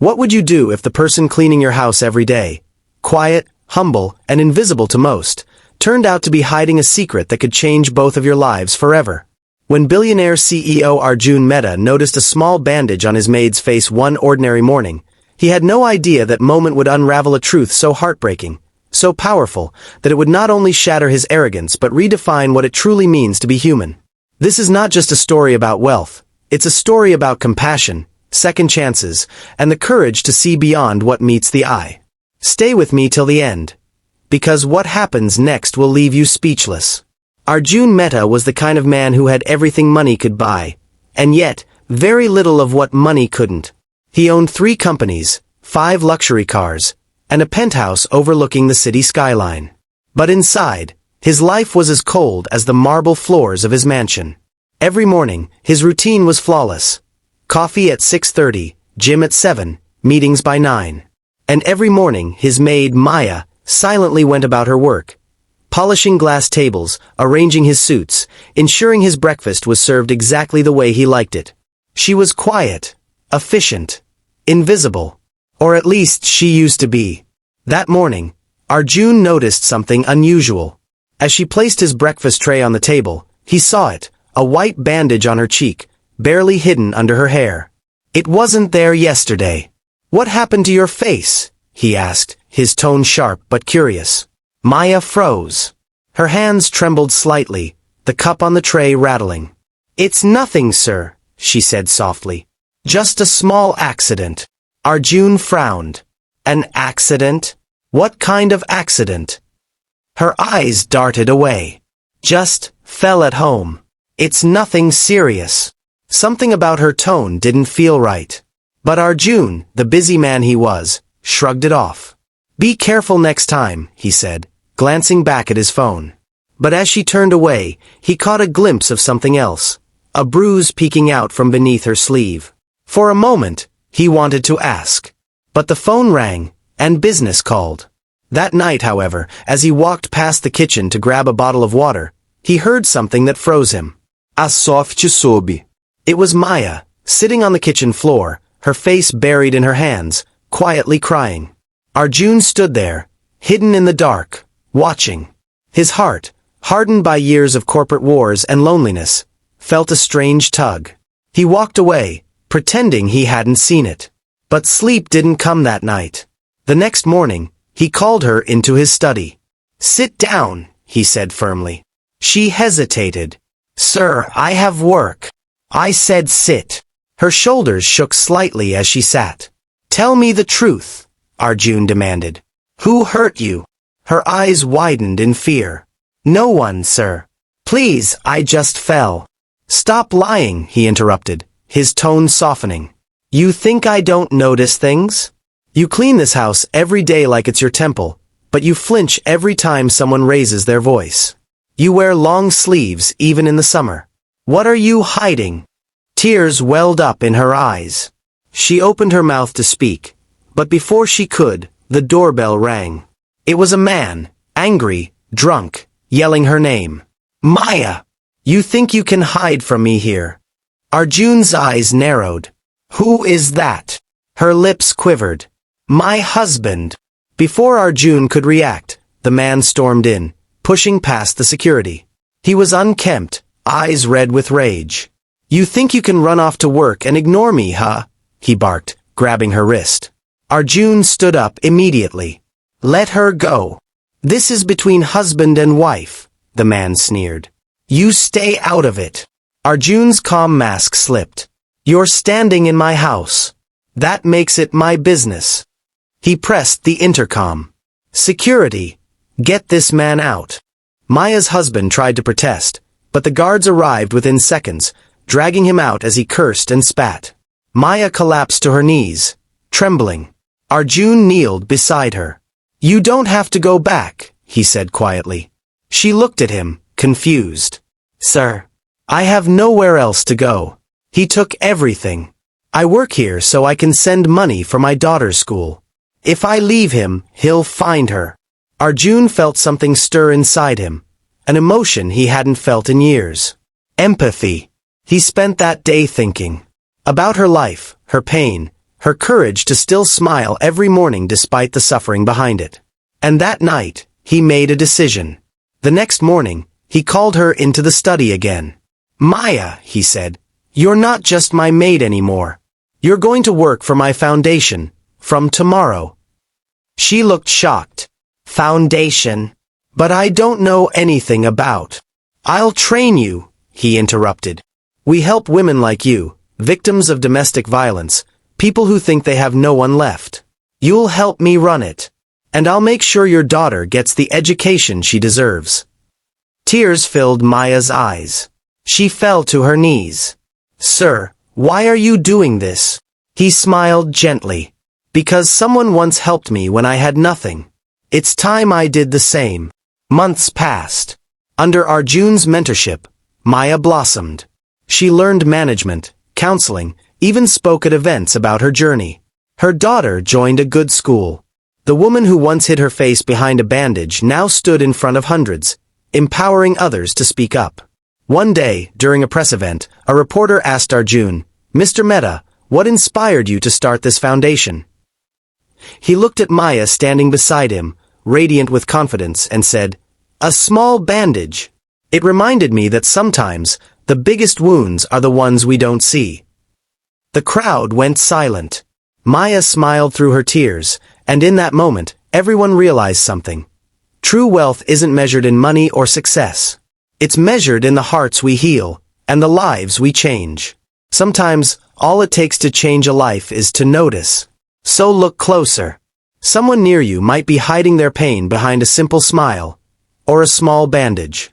What would you do if the person cleaning your house every day, quiet, humble, and invisible to most, turned out to be hiding a secret that could change both of your lives forever? When billionaire CEO Arjun Mehta noticed a small bandage on his maid's face one ordinary morning, he had no idea that moment would unravel a truth so heartbreaking, so powerful, that it would not only shatter his arrogance but redefine what it truly means to be human. This is not just a story about wealth, it's a story about compassion, second chances, and the courage to see beyond what meets the eye. Stay with me till the end, because what happens next will leave you speechless. Arjun Mehta was the kind of man who had everything money could buy, and yet, very little of what money couldn't. He owned 3 companies, 5 luxury cars, and a penthouse overlooking the city skyline. But inside, his life was as cold as the marble floors of his mansion. Every morning, his routine was flawless. Coffee at 6:30, gym at 7, meetings by 9. And every morning, his maid, Maya, silently went about her work, polishing glass tables, arranging his suits, ensuring his breakfast was served exactly the way he liked it. She was quiet, efficient, invisible. Or at least she used to be. That morning, Arjun noticed something unusual. As she placed his breakfast tray on the table, he saw it, a white bandage on her cheek, barely hidden under her hair. It wasn't there yesterday. What happened to your face? He asked, his tone sharp but curious. Maya froze. Her hands trembled slightly, the cup on the tray rattling. It's nothing, sir, she said softly. Just a small accident. Arjun frowned. An accident? What kind of accident? Her eyes darted away. Just fell at home. It's nothing serious. Something about her tone didn't feel right. But Arjun, the busy man he was, shrugged it off. Be careful next time, he said, glancing back at his phone. But as she turned away, he caught a glimpse of something else, a bruise peeking out from beneath her sleeve. For a moment, he wanted to ask. But the phone rang, and business called. That night, however, as he walked past the kitchen to grab a bottle of water, he heard something that froze him. A soft sobe. It was Maya, sitting on the kitchen floor, her face buried in her hands, quietly crying. Arjun stood there, hidden in the dark, watching. His heart, hardened by years of corporate wars and loneliness, felt a strange tug. He walked away, pretending he hadn't seen it. But sleep didn't come that night. The next morning, he called her into his study. Sit down, he said firmly. She hesitated. Sir, I have work. I said sit. Her shoulders shook slightly as she sat. Tell me the truth, Arjun demanded. Who hurt you? Her eyes widened in fear. No one, sir. Please, I just fell. Stop lying, he interrupted, his tone softening. You think I don't notice things? You clean this house every day like it's your temple, but you flinch every time someone raises their voice. You wear long sleeves even in the summer. What are you hiding? Tears welled up in her eyes. She opened her mouth to speak, but before she could, the doorbell rang. It was a man, angry, drunk, yelling her name. Maya! You think you can hide from me here? Arjun's eyes narrowed. Who is that? Her lips quivered. My husband. Before Arjun could react, the man stormed in, pushing past the security. He was unkempt, eyes red with rage. You think you can run off to work and ignore me, huh? He barked, grabbing her wrist. Arjun stood up immediately. Let her go. This is between husband and wife, the man sneered. You stay out of it. Arjun's calm mask slipped. You're standing in my house. That makes it my business. He pressed the intercom. Security. Get this man out. Maya's husband tried to protest, but the guards arrived within seconds, dragging him out as he cursed and spat. Maya collapsed to her knees, trembling. Arjun kneeled beside her. You don't have to go back, he said quietly. She looked at him, confused. Sir, I have nowhere else to go. He took everything. I work here so I can send money for my daughter's school. If I leave him, he'll find her. Arjun felt something stir inside him, an emotion he hadn't felt in years. Empathy. He spent that day thinking about her life, her pain, her courage to still smile every morning despite the suffering behind it. And that night, he made a decision. The next morning, he called her into the study again. "Maya," he said, "you're not just my maid anymore. You're going to work for my foundation, from tomorrow." She looked shocked. "Foundation? But I don't know anything about." "I'll train you," he interrupted. "We help women like you, victims of domestic violence, people who think they have no one left. You'll help me run it. And I'll make sure your daughter gets the education she deserves." Tears filled Maya's eyes. She fell to her knees. "Sir, why are you doing this?" He smiled gently. "Because someone once helped me when I had nothing. It's time I did the same." Months passed. Under Arjun's mentorship, Maya blossomed. She learned management, counseling, even spoke at events about her journey. Her daughter joined a good school. The woman who once hid her face behind a bandage now stood in front of hundreds, empowering others to speak up. One day, during a press event, a reporter asked Arjun, "Mr. Mehta, what inspired you to start this foundation?" He looked at Maya standing beside him, radiant with confidence, and said, "A small bandage. It reminded me that sometimes, the biggest wounds are the ones we don't see." The crowd went silent. Maya smiled through her tears, and in that moment, everyone realized something. True wealth isn't measured in money or success. It's measured in the hearts we heal, and the lives we change. Sometimes, all it takes to change a life is to notice. So look closer. Someone near you might be hiding their pain behind a simple smile, or a small bandage.